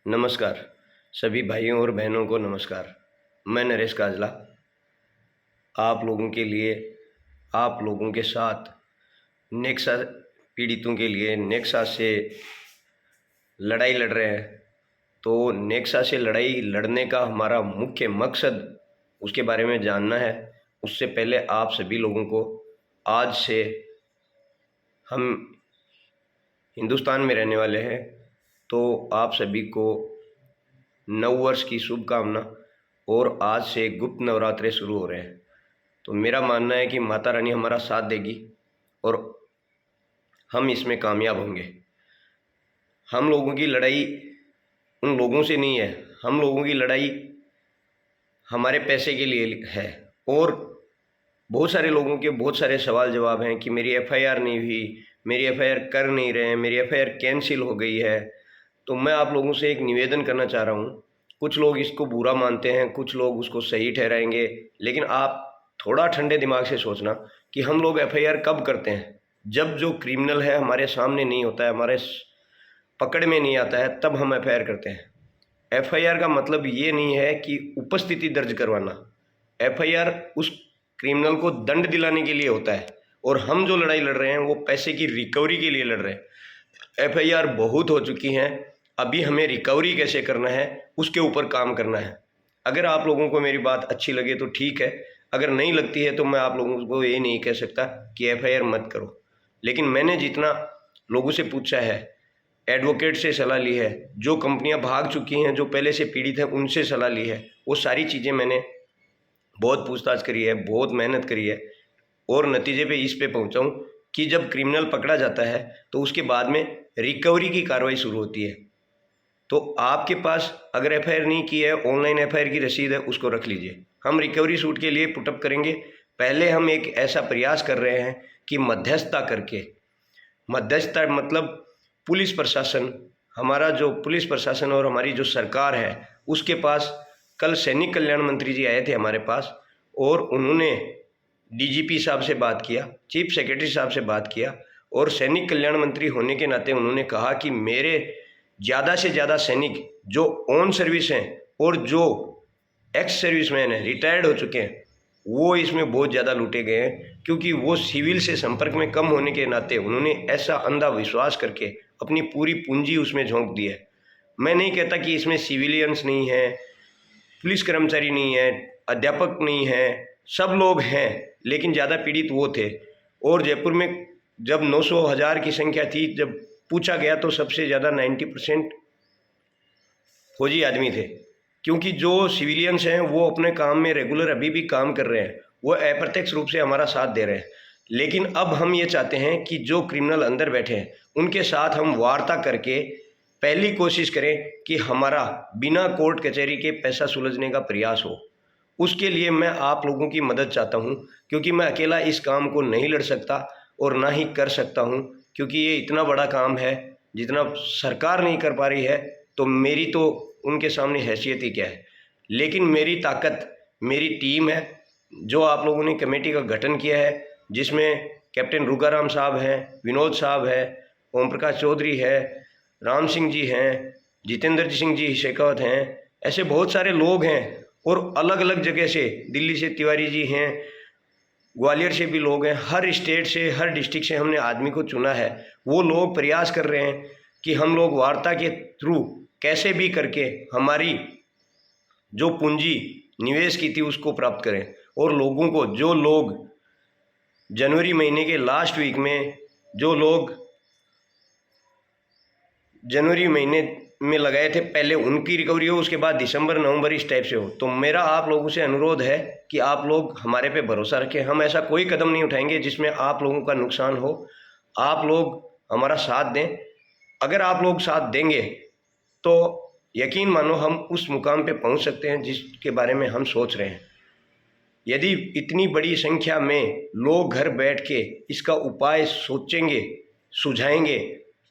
नमस्कार। सभी भाइयों और बहनों को नमस्कार। मैं नरेश काजला आप लोगों के लिए, आप लोगों के साथ नेक्सा पीड़ितों के लिए नेक्सा से लड़ाई लड़ रहे हैं। तो नेक्सा से लड़ाई लड़ने का हमारा मुख्य मकसद, उसके बारे में जानना है। उससे पहले आप सभी लोगों को आज से, हम हिंदुस्तान में रहने वाले हैं, तो आप सभी को नव वर्ष की शुभकामना। और आज से गुप्त नवरात्रे शुरू हो रहे हैं, तो मेरा मानना है कि माता रानी हमारा साथ देगी और हम इसमें कामयाब होंगे। हम लोगों की लड़ाई उन लोगों से नहीं है, हम लोगों की लड़ाई हमारे पैसे के लिए है। और बहुत सारे लोगों के बहुत सारे सवाल जवाब हैं कि मेरी एफआईआर नहीं हुई, मेरी एफआईआर कर नहीं रहे हैं, मेरी एफआईआर कैंसिल हो गई है। तो मैं आप लोगों से एक निवेदन करना चाह रहा हूँ। कुछ लोग इसको बुरा मानते हैं, कुछ लोग उसको सही ठहराएंगे, लेकिन आप थोड़ा ठंडे दिमाग से सोचना कि हम लोग एफआईआर कब करते हैं? जब जो क्रिमिनल है हमारे सामने नहीं होता है, हमारे पकड़ में नहीं आता है, तब हम एफआईआर करते हैं। एफआईआर का मतलब ये नहीं है कि उपस्थिति दर्ज करवाना। एफआईआर उस क्रिमिनल को दंड दिलाने के लिए होता है, और हम जो लड़ाई लड़ रहे हैं वो पैसे की रिकवरी के लिए लड़ रहे हैं। एफआईआर बहुत हो चुकी हैं, अभी हमें रिकवरी कैसे करना है उसके ऊपर काम करना है। अगर आप लोगों को मेरी बात अच्छी लगे तो ठीक है, अगर नहीं लगती है तो मैं आप लोगों को ये नहीं कह सकता कि एफआईआर मत करो। लेकिन मैंने जितना लोगों से पूछा है, एडवोकेट से सलाह ली है, जो कंपनियां भाग चुकी हैं, जो पहले से पीड़ित हैं, उनसे सलाह ली है, वो सारी चीज़ें मैंने बहुत पूछताछ करी है, बहुत मेहनत करी है, और नतीजे पे इस पे पहुंचा हूँ कि जब क्रिमिनल पकड़ा जाता है तो उसके बाद में रिकवरी की कार्रवाई शुरू होती है। तो आपके पास अगर एफआईआर नहीं की है, ऑनलाइन एफआईआर की रसीद है, उसको रख लीजिए। हम रिकवरी सूट के लिए पुटअप करेंगे। पहले हम एक ऐसा प्रयास कर रहे हैं कि मध्यस्थता करके, मध्यस्थता मतलब पुलिस प्रशासन, हमारा जो पुलिस प्रशासन और हमारी जो सरकार है उसके पास, कल सैनिक कल्याण मंत्री जी आए थे हमारे पास, और उन्होंने डीजीपी साहब से बात किया, चीफ सेक्रेटरी साहब से बात किया, और सैनिक कल्याण मंत्री होने के नाते उन्होंने कहा कि मेरे ज़्यादा से ज़्यादा सैनिक जो ऑन सर्विस हैं और जो एक्स सर्विसमैन हैं, रिटायर्ड हो चुके हैं, वो इसमें बहुत ज़्यादा लूटे गए हैं, क्योंकि वो सिविल से संपर्क में कम होने के नाते उन्होंने ऐसा अंधा विश्वास करके अपनी पूरी पूंजी उसमें झोंक दी है। मैं नहीं कहता कि इसमें सिविलियंस नहीं है, पुलिस कर्मचारी नहीं है, अध्यापक नहीं है, सब लोग हैं, लेकिन ज़्यादा पीड़ित वो थे। और जयपुर में जब 900,000 की संख्या थी, जब पूछा गया तो सबसे ज़्यादा 90% फौजी आदमी थे, क्योंकि जो सिविलियंस हैं वो अपने काम में रेगुलर अभी भी काम कर रहे हैं, वो अप्रत्यक्ष रूप से हमारा साथ दे रहे हैं। लेकिन अब हम ये चाहते हैं कि जो क्रिमिनल अंदर बैठे हैं उनके साथ हम वार्ता करके पहली कोशिश करें कि हमारा बिना कोर्ट कचहरी के पैसा सुलझने का प्रयास हो। उसके लिए मैं आप लोगों की मदद चाहता हूं, क्योंकि मैं अकेला इस काम को नहीं लड़ सकता और ना ही कर सकता हूं, क्योंकि ये इतना बड़ा काम है जितना सरकार नहीं कर पा रही है, तो मेरी तो उनके सामने हैसियत ही क्या है। लेकिन मेरी ताकत मेरी टीम है, जो आप लोगों ने कमेटी का गठन किया है, जिसमें कैप्टन रुगाराम साहब हैं, विनोद साहब है, ओम प्रकाश चौधरी है, राम सिंह जी हैं, जितेंद्र सिंह जी शेखावत हैं, ऐसे बहुत सारे लोग हैं। और अलग अलग जगह से, दिल्ली से तिवारी जी हैं, ग्वालियर से भी लोग हैं, हर स्टेट से, हर डिस्ट्रिक्ट से हमने आदमी को चुना है। वो लोग प्रयास कर रहे हैं कि हम लोग वार्ता के थ्रू कैसे भी करके हमारी जो पूंजी निवेश की थी उसको प्राप्त करें, और लोगों को, जो लोग जनवरी महीने के लास्ट वीक में, जो लोग जनवरी महीने में लगाए थे, पहले उनकी रिकवरी हो, उसके बाद दिसंबर नवंबर इस टाइप से हो। तो मेरा आप लोगों से अनुरोध है कि आप लोग हमारे पे भरोसा रखें। हम ऐसा कोई कदम नहीं उठाएंगे जिसमें आप लोगों का नुकसान हो। आप लोग हमारा साथ दें। अगर आप लोग साथ देंगे तो यकीन मानो हम उस मुकाम पे पहुंच सकते हैं जिसके बारे में हम सोच रहे हैं। यदि इतनी बड़ी संख्या में लोग घर बैठ के इसका उपाय सोचेंगे, सुझाएंगे,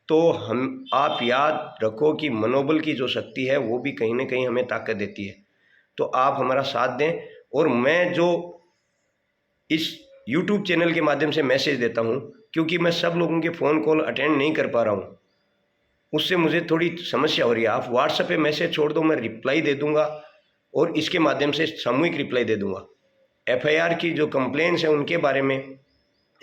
तो हम, आप याद रखो कि मनोबल की जो शक्ति है वो भी कहीं ना कहीं हमें ताकत देती है। तो आप हमारा साथ दें। और मैं जो इस YouTube चैनल के माध्यम से मैसेज देता हूं, क्योंकि मैं सब लोगों के फ़ोन कॉल अटेंड नहीं कर पा रहा हूं, उससे मुझे थोड़ी समस्या हो रही है। आप व्हाट्सएप पे मैसेज छोड़ दो, मैं रिप्लाई दे दूंगा और इसके माध्यम से सामूहिक रिप्लाई दे दूंगा। एफआईआर की जो कंप्लेंट्स हैं उनके बारे में,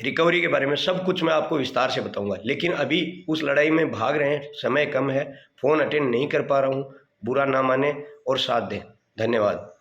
रिकवरी के बारे में सब कुछ मैं आपको विस्तार से बताऊंगा। लेकिन अभी उस लड़ाई में भाग रहे हैं, समय कम है, फ़ोन अटेंड नहीं कर पा रहा हूँ, बुरा ना माने और साथ दें। धन्यवाद।